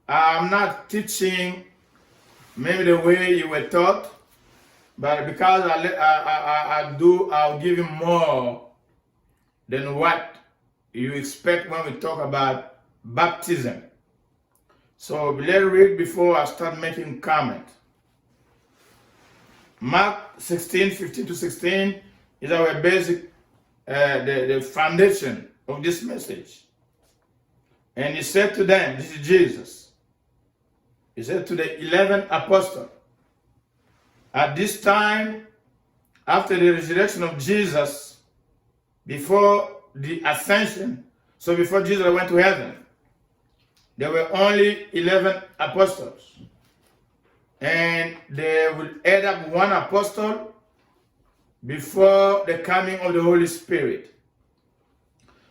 I'm not teaching maybe the way you were taught, but because I'll give you more than what you expect when we talk about baptism. So let's read before I start making comment. Mark 16, 15 to 16 is our basic, the foundation of this message. And he said to them, this is Jesus, he said to the 11 apostles, at this time, after the resurrection of Jesus, before the ascension, so before Jesus went to heaven, there were only 11 apostles. And they will add up one apostle before the coming of the Holy Spirit.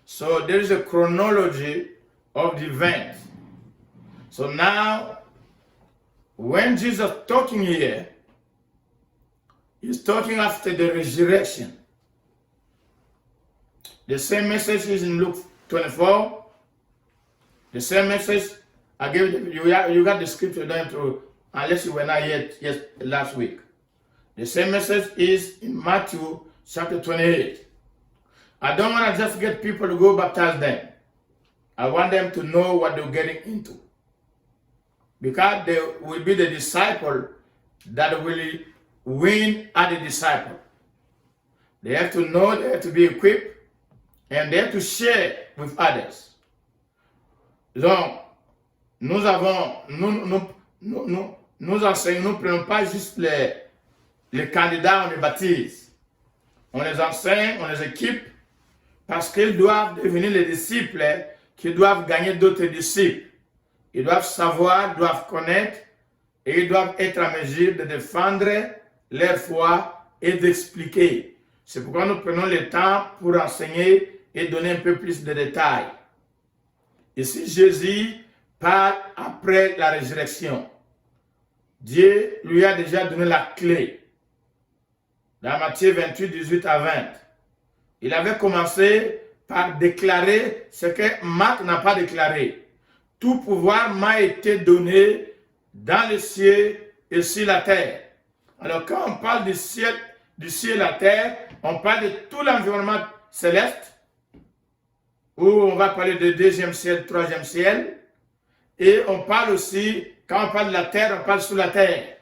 So there is a chronology of the events. So now, when Jesus talking here, he's talking after the resurrection. The same message is in Luke 24. The same message I gave you. You got the scripture down through, unless you were not yet last week. The same message is in Matthew chapter 28. I don't want to just get people to go baptize them. I want them to know what they're getting into. Because they will be the disciple that will win at the disciple. They have to know, they have to be equipped, and they have to share with others. Donc, nous enseignons, nous ne prenons pas juste les candidats, on les baptise. On les enseigne, on les équipe, parce qu'ils doivent devenir les disciples qui doivent gagner d'autres disciples. Ils doivent savoir, doivent connaître, et ils doivent être en mesure de défendre leur foi et d'expliquer. C'est pourquoi nous prenons le temps pour enseigner et donner un peu plus de détails. Ici, Jésus parle après la résurrection. Dieu lui a déjà donné la clé. Dans Matthieu 28, 18 à 20. Il avait commencé par déclarer ce que Marc n'a pas déclaré. Tout pouvoir m'a été donné dans le ciel et sur la terre. Alors quand on parle du ciel et la terre, on parle de tout l'environnement céleste, où on va parler de deuxième ciel, troisième ciel, et on parle aussi, quand on parle de la terre, on parle sous la terre.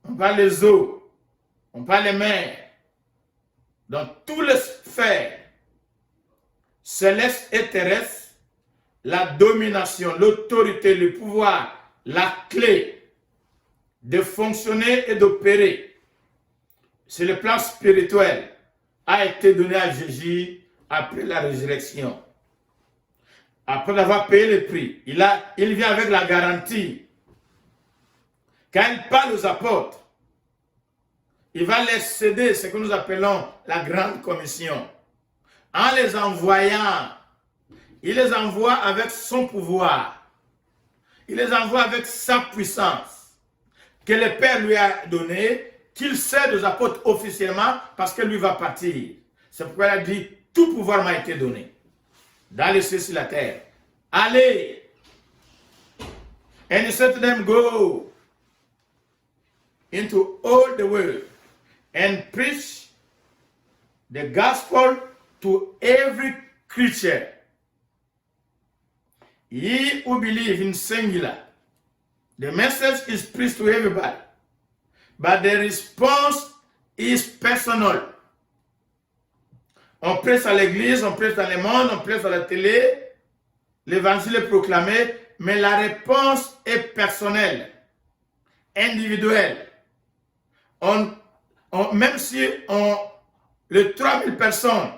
On parle des eaux, on parle des mers. Dans tous les sphères, célestes et terrestres, la domination, l'autorité, le pouvoir, la clé de fonctionner et d'opérer sur le plan spirituel a été donné à Jésus après la résurrection. Après avoir payé le prix, il vient avec la garantie. Quand il parle aux apôtres, il va les céder ce que nous appelons la grande commission. En les envoyant, il les envoie avec son pouvoir. Il les envoie avec sa puissance que le Père lui a donnée, qu'il cède aux apôtres officiellement parce que lui va partir. C'est pourquoi il a dit, tout pouvoir m'a été donné dans les cieux et sur la terre. Allez! And he said to them, go into all the world and preach the gospel to every creature. Ye who believe in singular, the message is preached to everybody, but the response is personal. On prêche à l'église, on prêche dans le monde, on prêche à la télé, l'évangile est proclamé, mais la réponse est personnelle, individuelle. Même si les 3000 personnes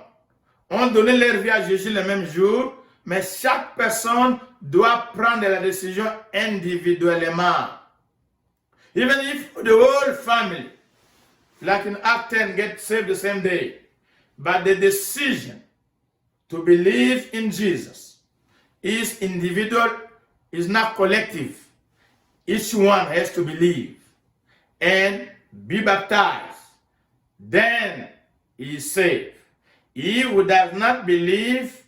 ont donné leur vie à Jésus le même jour, mais chaque personne doit prendre la décision individuellement. Even if the whole family, like in Act 10, get saved the same day, but the decision to believe in Jesus is individual, is not collective. Each one has to believe and be baptized. Then he is saved. He who does not believe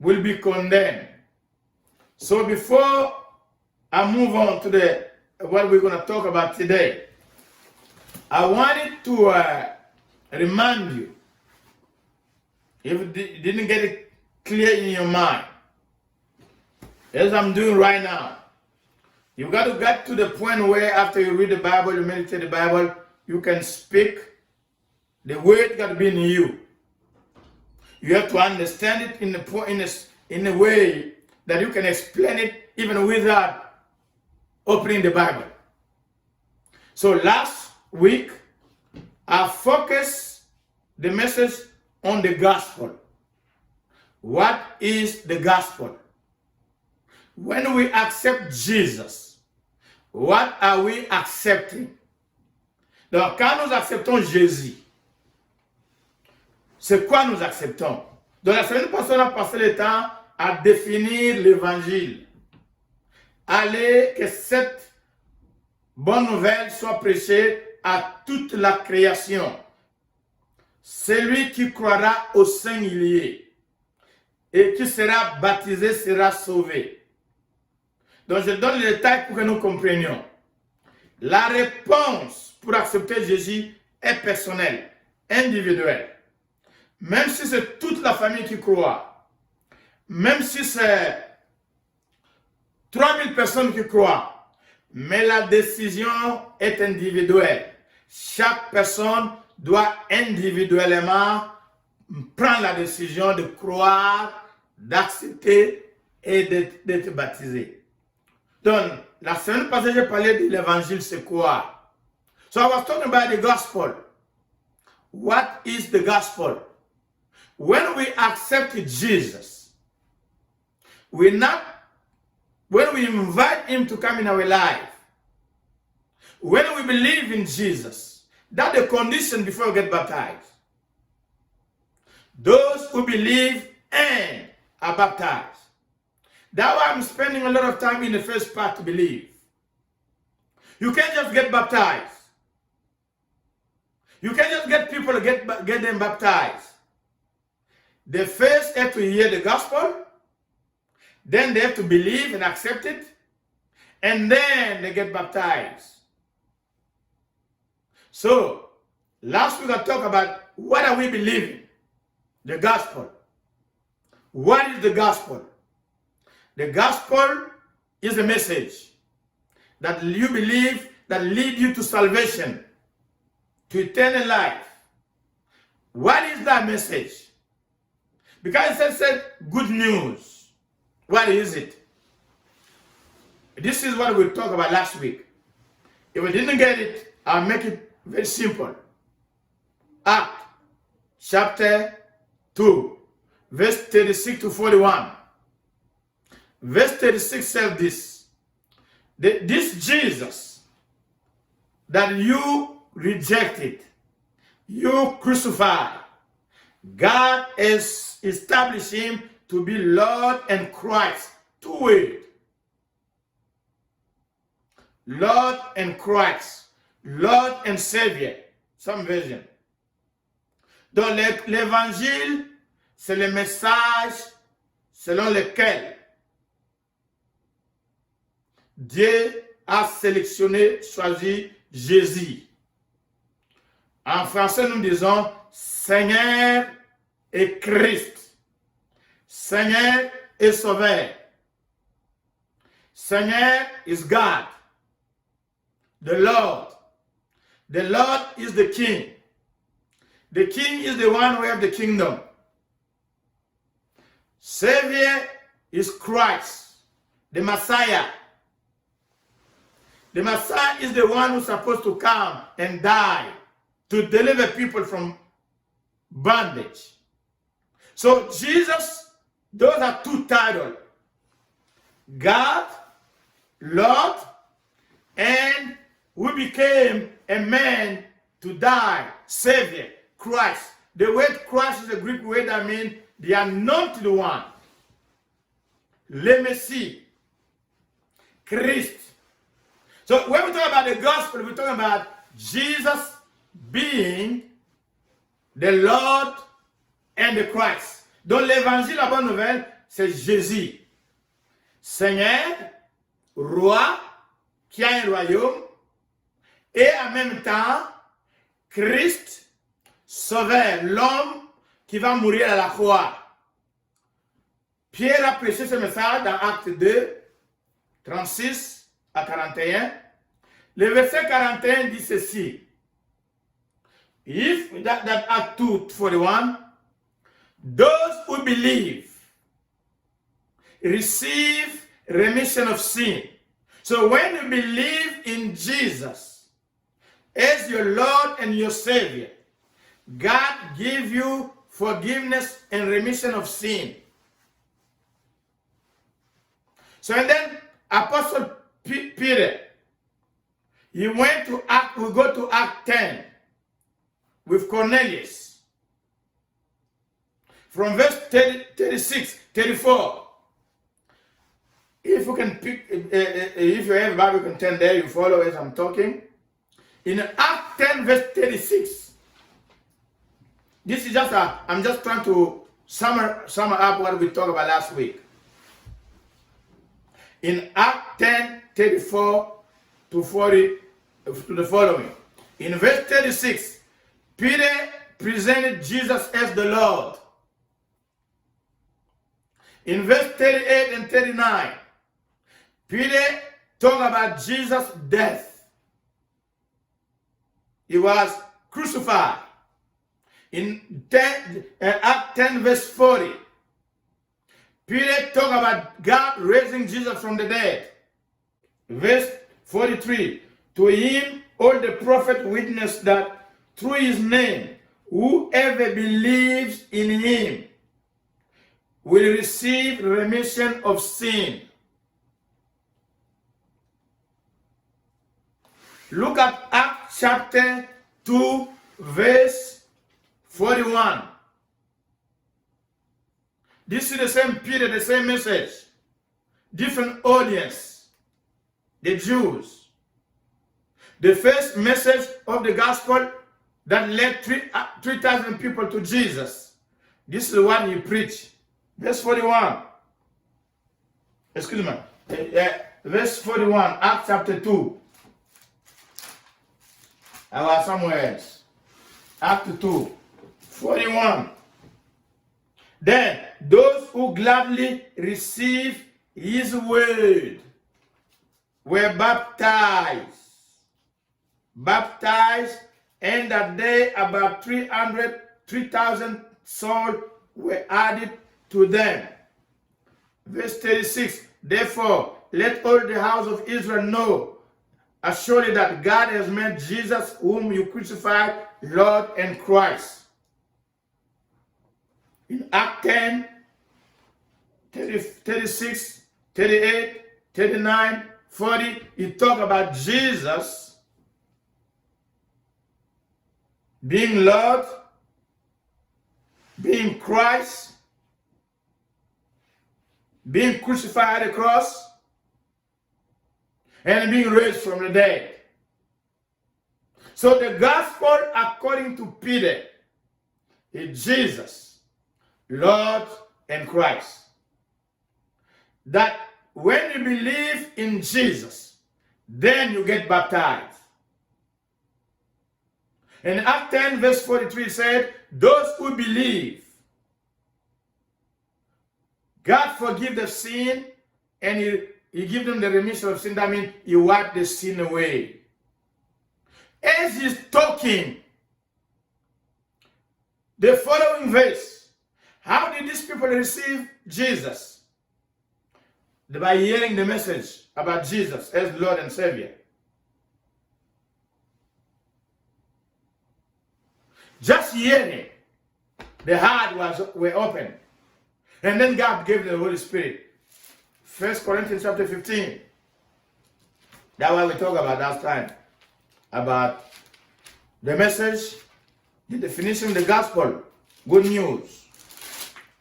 will be condemned. So before I move on to what we're going to talk about today. I wanted to remind you, if you didn't get it clear in your mind, as I'm doing right now, you got to get to the point where after you read the Bible, you meditate the Bible, you can speak. The word got to be in you. You have to understand it in a way that you can explain it even without opening the Bible. So last week, I focused the message on the gospel. What is the gospel? When we accept Jesus, what are we accepting? Donc, quand nous acceptons Jésus, c'est quoi nous acceptons? Donc, la semaine passée, on a passé le temps à définir l'évangile. Allez, que cette bonne nouvelle soit prêchée à toute la création. Celui qui croira au Saint-Lié et qui sera baptisé sera sauvé. Donc, je donne les détails pour que nous comprenions. La réponse pour accepter Jésus est personnelle, individuelle. Même si c'est toute la famille qui croit, même si c'est 3000 personnes qui croient, mais la décision est individuelle. Chaque personne doit individuellement prendre la décision de croire, d'accepter et d'être baptisé. Donc, la semaine passée, j'ai parlé de l'évangile, c'est quoi? So I was talking about the gospel. What is the gospel? When we accept Jesus, when we invite him to come in our life, when we believe in Jesus, that's the condition before we get baptized. Those who believe and are baptized. That's why I'm spending a lot of time in the first part to believe. You can't just get baptized. You can't just get people to get them baptized. They first have to hear the gospel, then they have to believe and accept it, and then they get baptized. So, last week I talked about what are we believing? The gospel. What is the gospel? The gospel is a message that you believe that leads you to salvation, to eternal life. What is that message? Because it said good news. What is it? This is what we talked about last week. If we didn't get it, I'll make it very simple. Acts chapter 2, verse 36 to 41. Verse 36 says this. This Jesus that you rejected, you crucified, God has established him to be Lord and Christ. Two words. Lord and Christ. Lord and Savior. Some version. Donc l'évangile, c'est le message selon lequel Dieu a sélectionné, choisi Jésus. En français, nous disons Seigneur et Christ. Seigneur et Sauveur. Seigneur is God. The Lord. The Lord is the King. The King is the one who has the kingdom. Savior is Christ, the Messiah. The Messiah is the one who's supposed to come and die to deliver people from bondage. So Jesus, those are two titles. God, Lord, and we became a man to die, Savior, Christ. The word Christ is a Greek word that means the anointed one. Le Messie, Christ. So when we talk about the gospel, we're talking about Jesus being the Lord and the Christ. Donc l'évangile, la bonne nouvelle, c'est Jésus. Seigneur roi qui a un royaume et en même temps Christ, sauveur, l'homme qui va mourir à la croix. Pierre a prêché ce message dans Acte 2, 36 à 41. Le verset 41 dit ceci. If that Act 2, 41, those who believe receive remission of sin. So when you believe in Jesus as your Lord and your Savior, God gives you forgiveness and remission of sin. So and then Apostle Peter, he went to Act, we go to Act 10 with Cornelius. From verse 36, 34. If you can pick, if you have a Bible content there, you follow as I'm talking. In Act 10, verse 36. This is just I'm just trying to sum up what we talked about last week. In Act 10, 34 to 40, to the following. In verse 36, Peter presented Jesus as the Lord. In verse 38 and 39, Peter talked about Jesus' death. He was crucified. In Act 10, verse 40, Peter talked about God raising Jesus from the dead. Verse 43, to him all the prophets witness that through his name, whoever believes in him will receive remission of sin. Look at Acts chapter 2, verse 41. This is the same Peter, the same message. Different audience. The Jews. The first message of the gospel that led 3,000 people to Jesus. This is the one he preached. Verse 41. Excuse me. Verse 41, Acts chapter 2. I was somewhere else. Act 2, 41. Then those who gladly receive his word were baptized. Baptized, and that day about 3,000 souls were added to them. Verse 36. Therefore, let all the house of Israel know assuredly that God has made Jesus, whom you crucified, Lord and Christ. In Act 10, 36, 38, 39, 40, he talked about Jesus being Lord, being Christ, being crucified at the cross, and being raised from the dead. So the gospel according to Peter is Jesus, Lord and Christ. That when you believe in Jesus, then you get baptized. In Act 10 verse 43 said, those who believe, God forgive the sin and He give them the remission of sin. That means He wipe the sin away. As He's talking, the following verse, how did these people receive Jesus? By hearing the message about Jesus as Lord and Savior. Just hearing, the heart were open. And then God gave the Holy Spirit. 1 Corinthians chapter 15. That's what we talked about last time. About the message, the definition of the gospel, good news.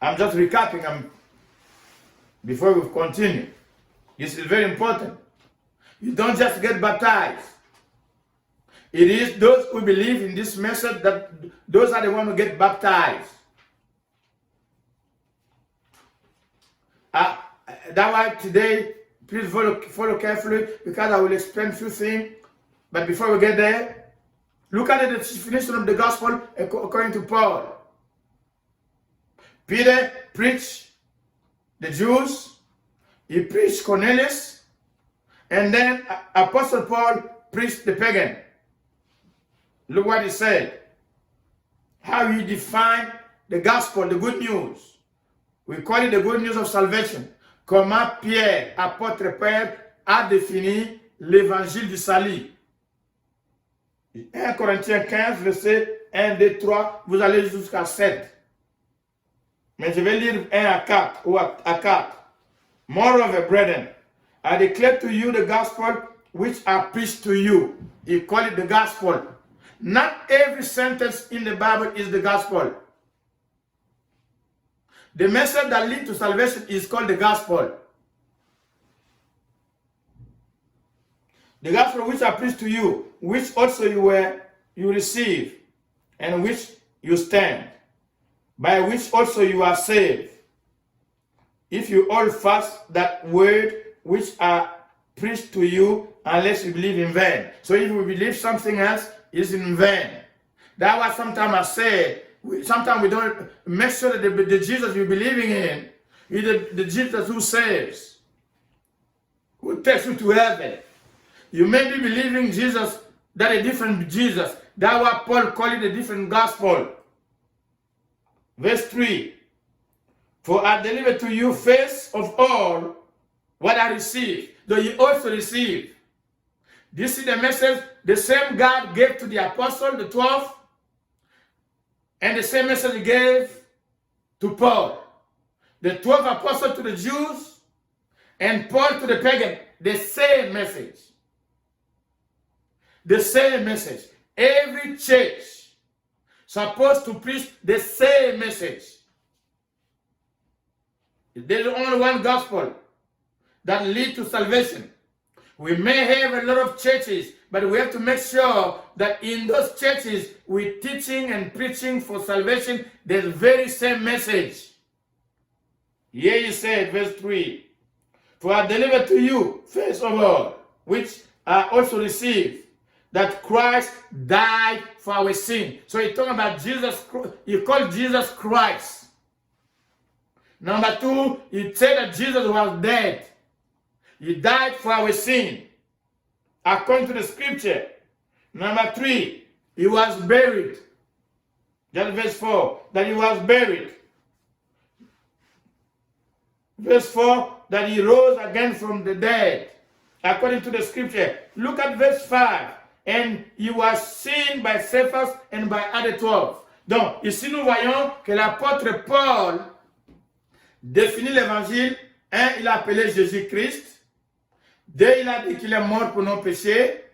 I'm just recapping before we continue. This is very important. You don't just get baptized. It is those who believe in this message that those are the ones who get baptized. That's why today Please follow carefully because I will explain a few things. But before we get there, look at the definition of the gospel according to Paul. Peter preached the Jews, he preached Cornelius, and then Apostle Paul preached the pagan. Look what he said. How he defined the gospel, the good news. We call it the good news of salvation. Comment Pierre, apôtre Pierre, a défini l'évangile du salut. 1 Corinthiens 15, verset 1, 2, 3, vous allez jusqu'à 7. Mais je vais lire 1 à 4 ou à 4. Moreover, brethren, I declare to you the gospel which I preached to you. He called it the gospel. Not every sentence in the Bible is the gospel. The message that leads to salvation is called the gospel. The gospel which I preached to you, which also you receive, and which you stand, by which also you are saved, if you hold fast that word which I preached to you, unless you believe in vain. So if we believe something else, it's in vain. That's why sometimes I say, sometimes we don't make sure that the Jesus you're believing in is the Jesus who saves, who takes you to heaven. You may be believing Jesus, that a different Jesus. That's why Paul called it a different gospel. Verse 3. For I delivered to you first of all what I received, though you also received. This is the message the same God gave to the apostle, the 12, and the same message he gave to Paul. The 12 apostles to the Jews and Paul to the pagan. The same message. The same message. Every church supposed to preach the same message. There is only one gospel that leads to salvation. We may have a lot of churches, but we have to make sure that in those churches we're teaching and preaching for salvation the very same message. Here he said, verse 3, for I delivered to you, first of all, which I also received, that Christ died for our sin. So he's talking about Jesus, he called Jesus Christ. Number 2, he said that Jesus was dead. He died for our sin, according to the scripture. Number 3, he was buried. That's verse 4, that he was buried. Verse 4, that he rose again from the dead, according to the scripture. Look at verse 5. And he was seen by Cephas and by other 12. Donc, ici nous voyons que l'apôtre Paul définit l'évangile. 1, il a appelé Jésus-Christ. 2, il a dit qu'il est mort pour nos péchés.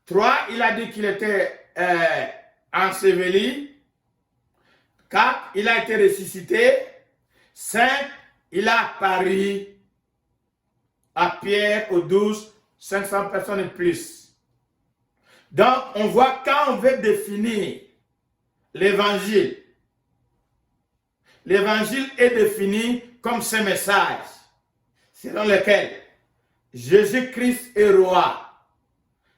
3, il a dit qu'il était enseveli. 4, il a été ressuscité. 5, il a apparu à Pierre, aux 12, 500 personnes et plus. Donc, on voit quand on veut définir l'évangile. L'évangile est défini comme ce message, selon lequel Jésus-Christ est roi,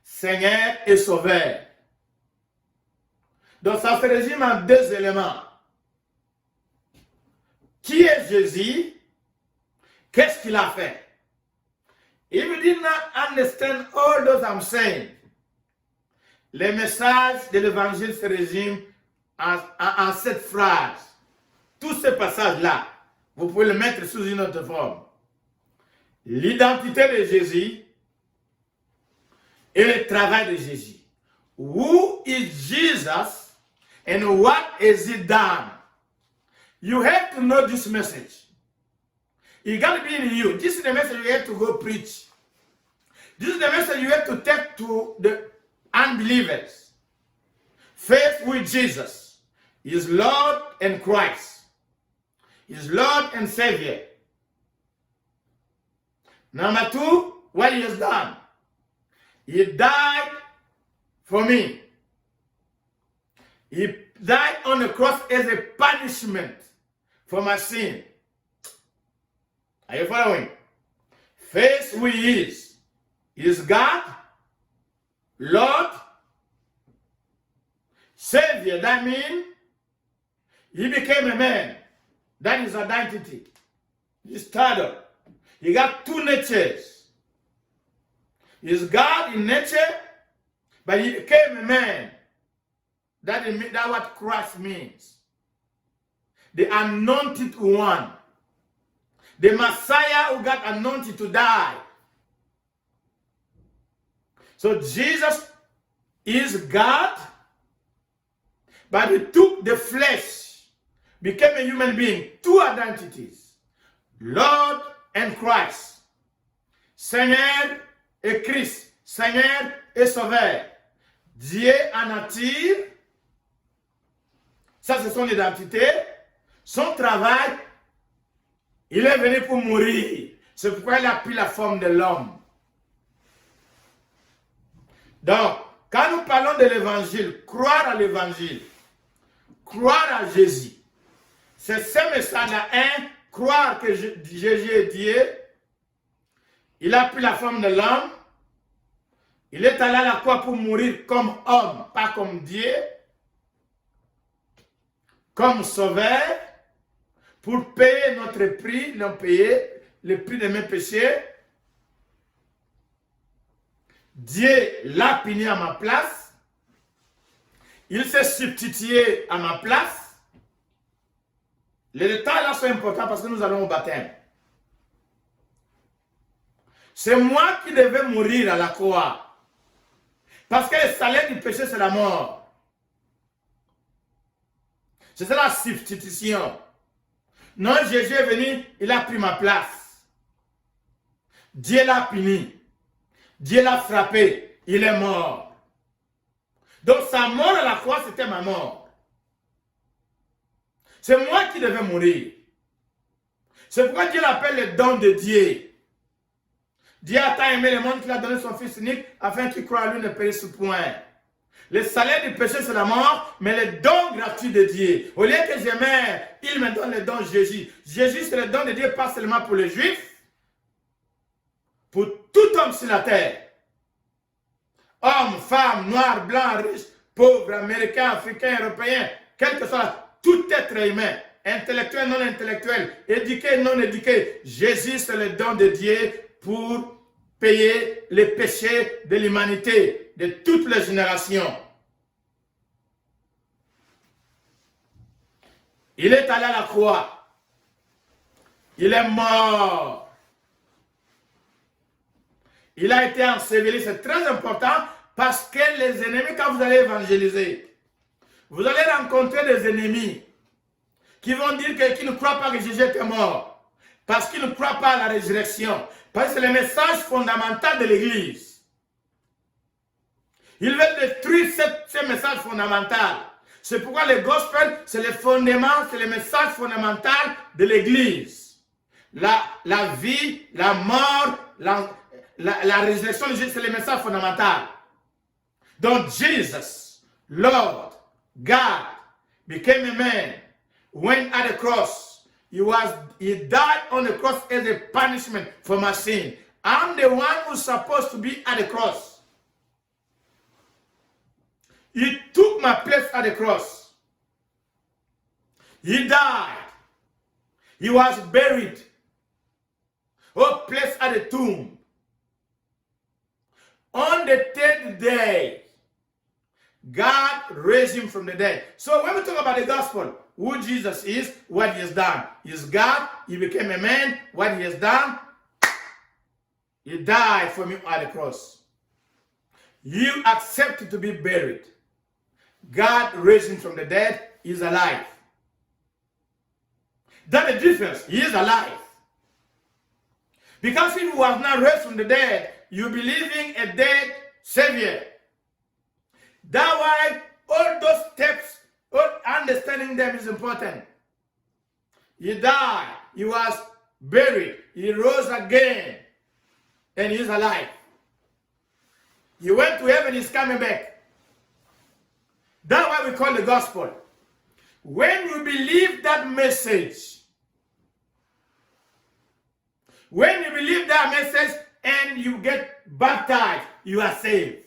Seigneur et Sauveur. Donc, ça se résume en 2 éléments. Qui est Jésus? Qu'est-ce qu'il a fait? If you did not understand all those I'm saying, le message de l'évangile se résume en cette phrase. Tous ces passages-là, vous pouvez le mettre sous une autre forme. L'identité de Jésus et le travail de Jésus. Who is Jesus and what has he done? You have to know this message. It got to be in you. This is the message you have to go preach. This is the message you have to take to the unbelievers. Faith with Jesus is Lord and Christ. Is Lord and Savior. Number 2, what he has done. He died for me. He died on the cross as a punishment for my sin. Are you following? face who he is. He is God, Lord, Savior. That means he became a man. That is identity. His title. He got two natures. He is God in nature, but he became a man. That's what Christ means. The anointed one. The Messiah who got anointed to die. So Jesus is God, but he took the flesh, became a human being. Two identities. Lord and Christ. Seigneur et Christ. Seigneur et Sauveur. Dieu en nature. Ça, c'est son identité. Son travail, il est venu pour mourir. C'est pourquoi il a pris la forme de l'homme. Donc, quand nous parlons de l'évangile, croire à l'évangile, croire à Jésus, c'est ce message-là, croire que Jésus est Dieu, il a pris la forme de l'homme, il est allé à la croix pour mourir comme homme, pas comme Dieu, comme sauveur, pour payer notre prix, non payer le prix de mes péchés. Dieu l'a puni à ma place. Il s'est substitué à ma place. Les détails là sont importants parce que nous allons au baptême. C'est moi qui devais mourir à la croix. Parce que le salaire du péché, c'est la mort. C'est la substitution. Non, Jésus est venu, il a pris ma place. Dieu l'a puni. Dieu l'a frappé. Il est mort. Donc sa mort à la croix, c'était ma mort. C'est moi qui devais mourir. C'est pourquoi Dieu l'appelle le don de Dieu. Dieu a tant aimé le monde qu'il a donné son Fils unique afin qu'il croie à lui ne périsse point. Le salaire du péché, c'est la mort, mais le don gratuit de Dieu. Au lieu que je meurs, il me donne le don de Jésus. Jésus, c'est le don de Dieu, pas seulement pour les Juifs, pour tout homme sur la terre. Homme, femme, noir, blanc, riche, pauvre, américain, africain, européen, quel que soit, tout être humain, intellectuel, non intellectuel, éduqué, non éduqué. Jésus, c'est le don de Dieu pour payer les péchés de l'humanité, de toutes les générations. Il est allé à la croix. Il est mort. Il a été enseveli. C'est très important parce que les ennemis, quand vous allez évangéliser, vous allez rencontrer des ennemis qui vont dire qu'ils ne croient pas que Jésus est mort. Parce qu'ils ne croient pas à la résurrection. Parce que c'est le message fondamental de l'Église. Ils veulent détruire ce message fondamental. C'est pourquoi le gospel, c'est le fondement, c'est le message fondamental de l'Église. La vie, la mort, la résurrection de Jésus, c'est le message fondamental. Donc, Jesus, Lord, God, became a man, went at the cross. He died on the cross as a punishment for my sin. I'm the one who's supposed to be at the cross. He took my place at the cross. He died. He was buried. Or placed at the tomb. On the third day, God raised him from the dead. So when we talk about the gospel, who Jesus is, what he has done. He is God, he became a man, what he has done, he died for me at the cross. You accepted to be buried. God raised him from the dead, he is alive. That's the difference, he is alive. Because if he was not raised from the dead, you believing a dead Savior. That's why all those steps, understanding them is important. He died, he was buried, he rose again, and he is alive. He went to heaven, he's coming back. That's why we call the gospel. When we believe that message, When you believe that message and you get baptized, you are saved.